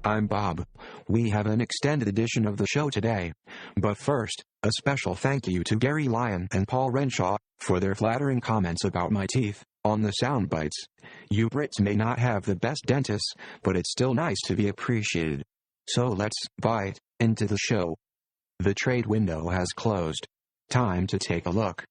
I'm Bob. We have an extended edition of the show today. But first, a special thank you to Gary Lyon and Paul Renshaw for their flattering comments about my teeth on the sound bites. You Brits may not have the best dentists, but it's still nice to be appreciated. So let's bite into the show. The trade window has closed. Time to take a look.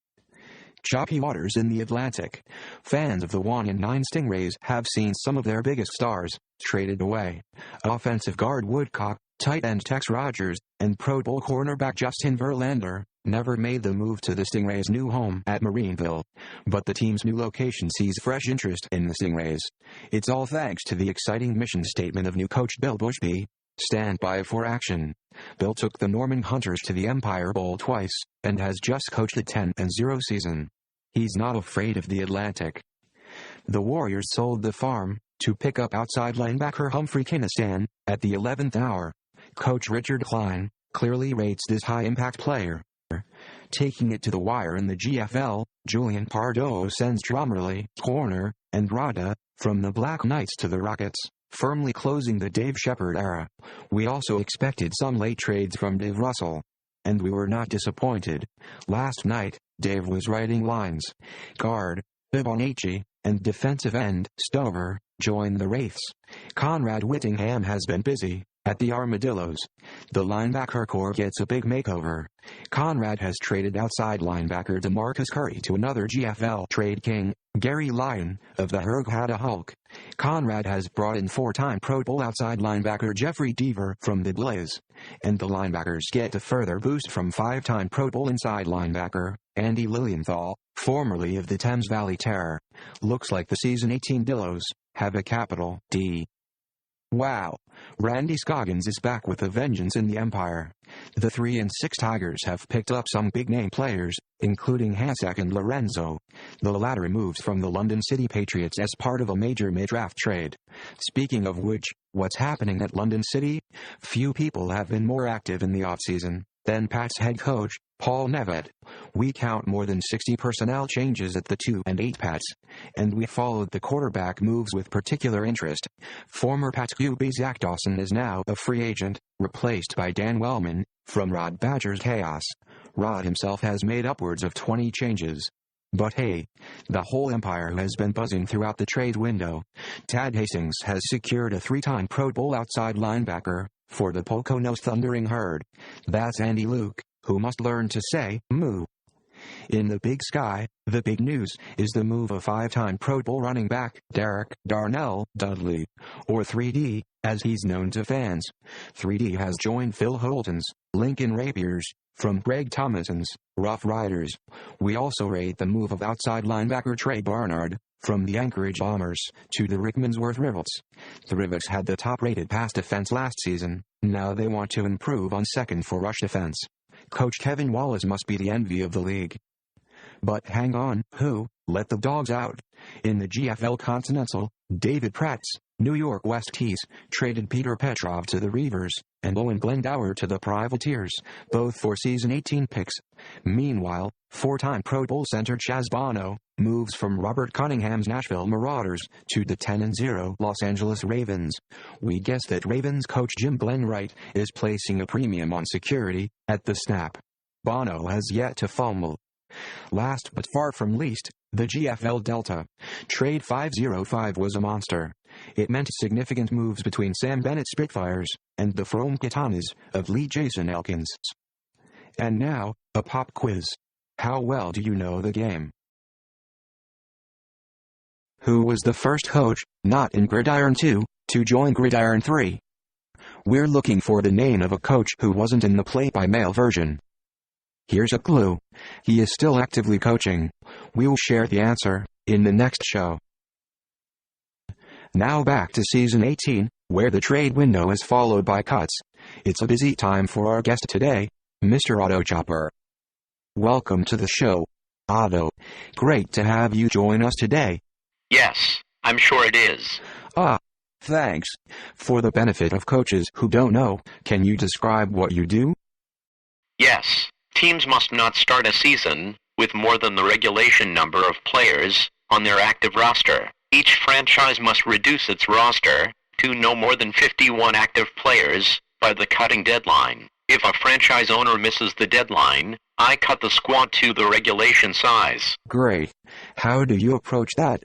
Choppy waters in the Atlantic. Fans of the 1-9 Stingrays have seen some of their biggest stars traded away. Offensive guard Woodcock, tight end Tex Rogers, and Pro Bowl cornerback Justin Verlander never made the move to the Stingrays' new home at Marineville. But the team's new location sees fresh interest in the Stingrays. It's all thanks to the exciting mission statement of new coach Bill Bushby. Stand by for action. Bill took the Norman Hunters to the Empire Bowl twice, and has just coached a 10-0 season. He's not afraid of the Atlantic. The Warriors sold the farm to pick up outside linebacker Humphrey Kinistan at the 11th hour. Coach Richard Klein clearly rates this high-impact player. Taking it to the wire in the GFL, Julian Pardo sends Drummerly, Corner, and Rada from the Black Knights to the Rockets, firmly closing the Dave Shepard era. We also expected some late trades from Dave Russell, and we were not disappointed. Last night, Dave was writing lines. Guard Fibonacci and defensive end Stover joined the Wraiths. Conrad Whittingham has been busy at the Armadillos. The linebacker core gets a big makeover. Conrad has traded outside linebacker DeMarcus Curry to another GFL trade king, Gary Lyon, of the Hurghada Hulk. Conrad has brought in 4-time Pro Bowl outside linebacker Jeffrey Deaver from the Blaze. And the linebackers get a further boost from 5-time Pro Bowl inside linebacker Andy Lilienthal, formerly of the Thames Valley Terror. Looks like the Season 18 Dillos have a capital D. Wow, Randy Scoggins is back with a vengeance in the Empire. The 3-6 Tigers have picked up some big-name players, including Hasak and Lorenzo. The latter moved from the London City Patriots as part of a major mid-draft trade. Speaking of which, what's happening at London City? Few people have been more active in the offseason than Pats head coach, Paul Nevette. We count more than 60 personnel changes at the 2-8 Pats, and we followed the quarterback moves with particular interest. Former Pats QB Zach Dawson is now a free agent, replaced by Dan Wellman, from Rod Badger's Chaos. Rod himself has made upwards of 20 changes. But hey, the whole empire has been buzzing throughout the trade window. Tad Hastings has secured a 3-time Pro Bowl outside linebacker for the Poconos Thundering Herd. That's Andy Luke, who must learn to say moo. In the Big Sky, the big news is the move of 5-time Pro Bowl running back Derek Darnell Dudley, or 3D, as he's known to fans. 3D has joined Phil Holton's Lincoln Rapiers from Greg Thomason's Rough Riders. We also rate the move of outside linebacker Trey Barnard from the Anchorage Bombers to the Rickmansworth Rivets. The Rivets had the top-rated pass defense last season. Now they want to improve on second for rush defense. Coach Kevin Wallace must be the envy of the league. But hang on, who let the dogs out? In the GFL Continental, David Pratt's New York West Tees traded Peter Petrov to the Reavers and Owen Glendower to the Privateers, both for Season 18 picks. Meanwhile, 4-time Pro Bowl center Chaz Bono moves from Robert Cunningham's Nashville Marauders to the 10-0 Los Angeles Ravens. We guess that Ravens coach Jim Glenwright is placing a premium on security at the snap. Bono has yet to fumble. Last but far from least, the GFL Delta. Trade 505 was a monster. It meant significant moves between Sam Bennett Spitfires and the Frome Katanas of Lee Jason Elkins. And now, a pop quiz. How well do you know the game? Who was the first coach, not in Gridiron 2, to join Gridiron 3? We're looking for the name of a coach who wasn't in the play-by-mail version. Here's a clue. He is still actively coaching. We'll share the answer in the next show. Now back to Season 18, where the trade window is followed by cuts. It's a busy time for our guest today, Mr. Otto Chopper. Welcome to the show, Otto. Great to have you join us today. Yes, I'm sure it is. Thanks. For the benefit of coaches who don't know, can you describe what you do? Yes, teams must not start a season with more than the regulation number of players on their active roster. Each franchise must reduce its roster to no more than 51 active players by the cutting deadline. If a franchise owner misses the deadline, I cut the squad to the regulation size. Great. How do you approach that?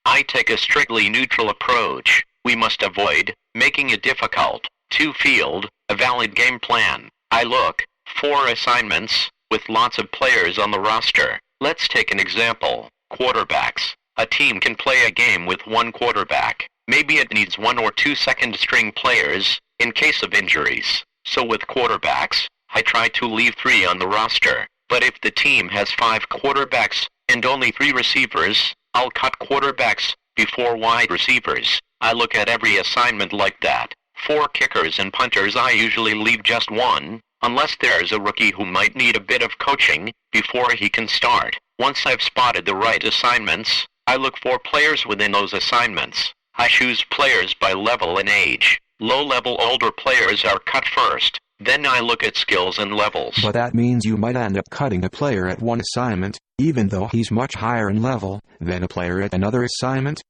I take a strictly neutral approach. We must avoid making it difficult to field a valid game plan. I look for assignments with lots of players on the roster. Let's take an example. Quarterbacks. A team can play a game with one quarterback. Maybe it needs 1 or 2 second-string players in case of injuries. So with quarterbacks, I try to leave 3 on the roster. But if the team has 5 quarterbacks and only 3 receivers, I'll cut quarterbacks before wide receivers. I look at every assignment like that. For kickers and punters, I usually leave just 1, unless there's a rookie who might need a bit of coaching before he can start. Once I've spotted the right assignments, I look for players within those assignments. I choose players by level and age. Low-level older players are cut first. Then I look at skills and levels. But that means you might end up cutting a player at one assignment, even though he's much higher in level than a player at another assignment.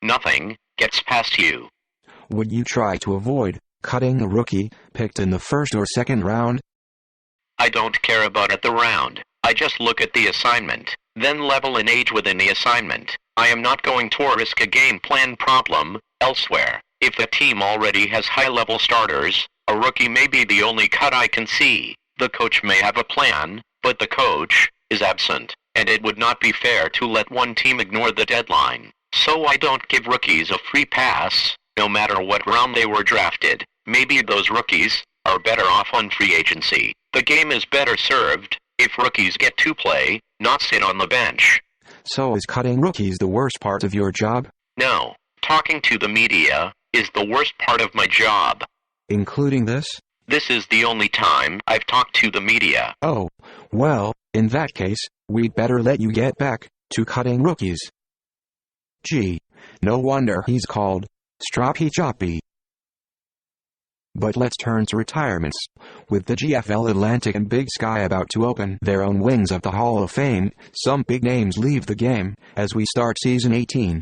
Nothing gets past you. Would you try to avoid cutting a rookie picked in the first or second round? I don't care about the round. I just look at the assignment, then level and age within the assignment. I am not going to risk a game plan problem elsewhere. If a team already has high-level starters, a rookie may be the only cut I can see. The coach may have a plan, but the coach is absent, and it would not be fair to let one team ignore the deadline. So I don't give rookies a free pass, no matter what round they were drafted. Maybe those rookies are better off on free agency. The game is better served if rookies get to play, not sit on the bench. So is cutting rookies the worst part of your job? No. Talking to the media is the worst part of my job. Including this? This is the only time I've talked to the media. Oh, well, in that case, we'd better let you get back to cutting rookies. Gee, no wonder he's called Stroppy Choppy. But let's turn to retirements. With the GFL Atlantic and Big Sky about to open their own wings of the Hall of Fame, some big names leave the game as we start season 18.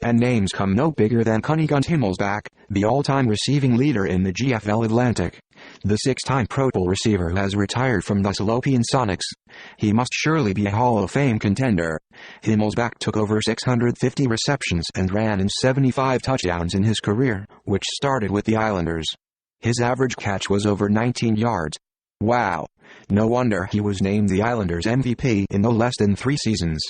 And names come no bigger than Cunningham Himmelsbach, the all-time receiving leader in the GFL Atlantic. The 6-time Pro Bowl receiver has retired from the Salopian Sonics. He must surely be a Hall of Fame contender. Himmelsbach took over 650 receptions and ran in 75 touchdowns in his career, which started with the Islanders. His average catch was over 19 yards. Wow. No wonder he was named the Islanders' MVP in no less than 3 seasons.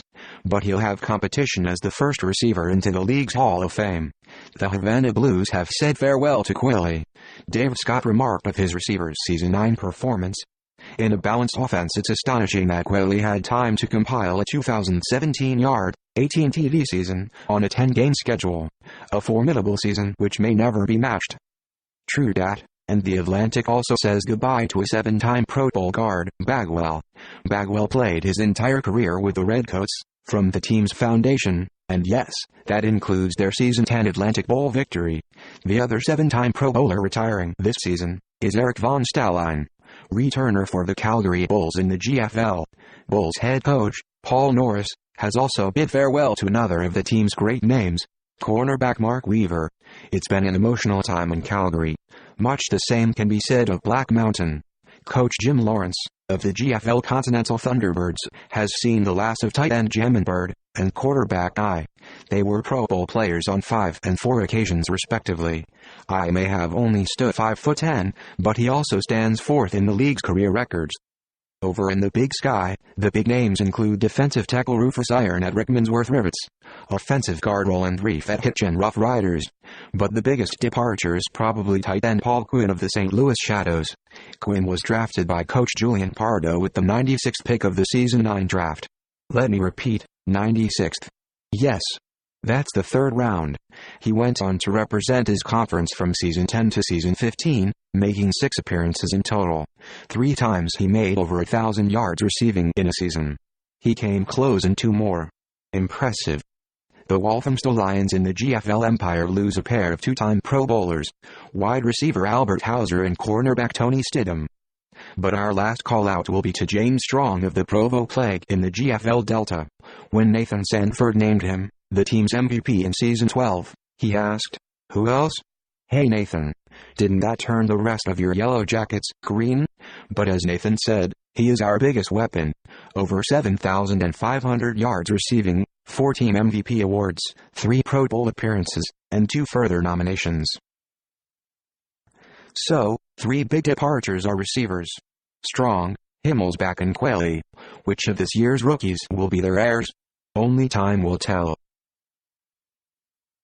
But he'll have competition as the first receiver into the league's Hall of Fame. The Havana Blues have said farewell to Quilly. Dave Scott remarked of his receiver's Season 9 performance. In a balanced offense, it's astonishing that Quilly had time to compile a 2,017-yard, 18 TD season on a 10-game schedule. A formidable season which may never be matched. True dat. And the Atlantic also says goodbye to a 7-time Pro Bowl guard, Bagwell. Bagwell played his entire career with the Redcoats, from the team's foundation, and yes, that includes their Season 10 Atlantic Bowl victory. The other 7-time Pro Bowler retiring this season is Eric Von Stalline, returner for the Calgary Bulls in the GFL. Bulls head coach, Paul Norris, has also bid farewell to another of the team's great names, cornerback Mark Weaver. It's been an emotional time in Calgary. Much the same can be said of Black Mountain. Coach Jim Lawrence, of the GFL Continental Thunderbirds, has seen the last of tight end Jamin Bird and quarterback I. They were Pro Bowl players on 5 and 4 occasions respectively. I may have only stood 5'10", but he also stands 4th in the league's career records. Over in the Big Sky, the big names include defensive tackle Rufus Iron at Rickmansworth Rivets, offensive guard Roland Reef at Hitchin Rough Riders. But the biggest departure is probably tight end Paul Quinn of the St. Louis Shadows. Quinn was drafted by coach Julian Pardo with the 96th pick of the Season 9 draft. Let me repeat, 96th. Yes. That's the 3rd round. He went on to represent his conference from Season 10 to Season 15, making 6 appearances in total. 3 times he made over 1,000 yards receiving in a season. He came close in 2 more. Impressive. The Walthamstow Lions in the GFL Empire lose a pair of 2-time Pro Bowlers, wide receiver Albert Hauser and cornerback Tony Stidham. But our last call-out will be to James Strong of the Provo Plague in the GFL Delta. When Nathan Sanford named him the team's MVP in Season 12, he asked, Who else? Hey Nathan, didn't that turn the rest of your Yellow Jackets green? But as Nathan said, he is our biggest weapon. Over 7,500 yards receiving, 4 team MVP awards, 3 Pro Bowl appearances, and 2 further nominations. So, 3 big departures are receivers. Strong, Himmelsbach and Quayle. Which of this year's rookies will be their heirs? Only time will tell.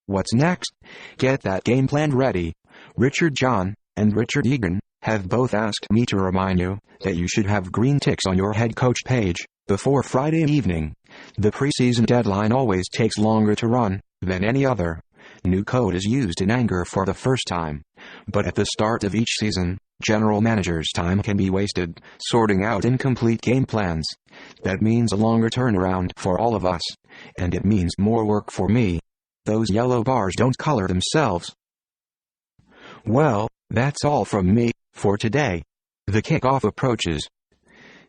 What's next? Get that game plan ready. Richard John and Richard Egan have both asked me to remind you that you should have green ticks on your head coach page before Friday evening. The preseason deadline always takes longer to run than any other. New code is used in anger for the first time. But at the start of each season, general managers' time can be wasted sorting out incomplete game plans. That means a longer turnaround for all of us. And it means more work for me. Those yellow bars don't color themselves. Well, that's all from me for today. The kickoff approaches.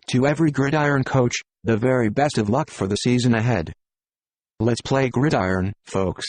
To every gridiron coach, the very best of luck for the season ahead. Let's play gridiron, folks.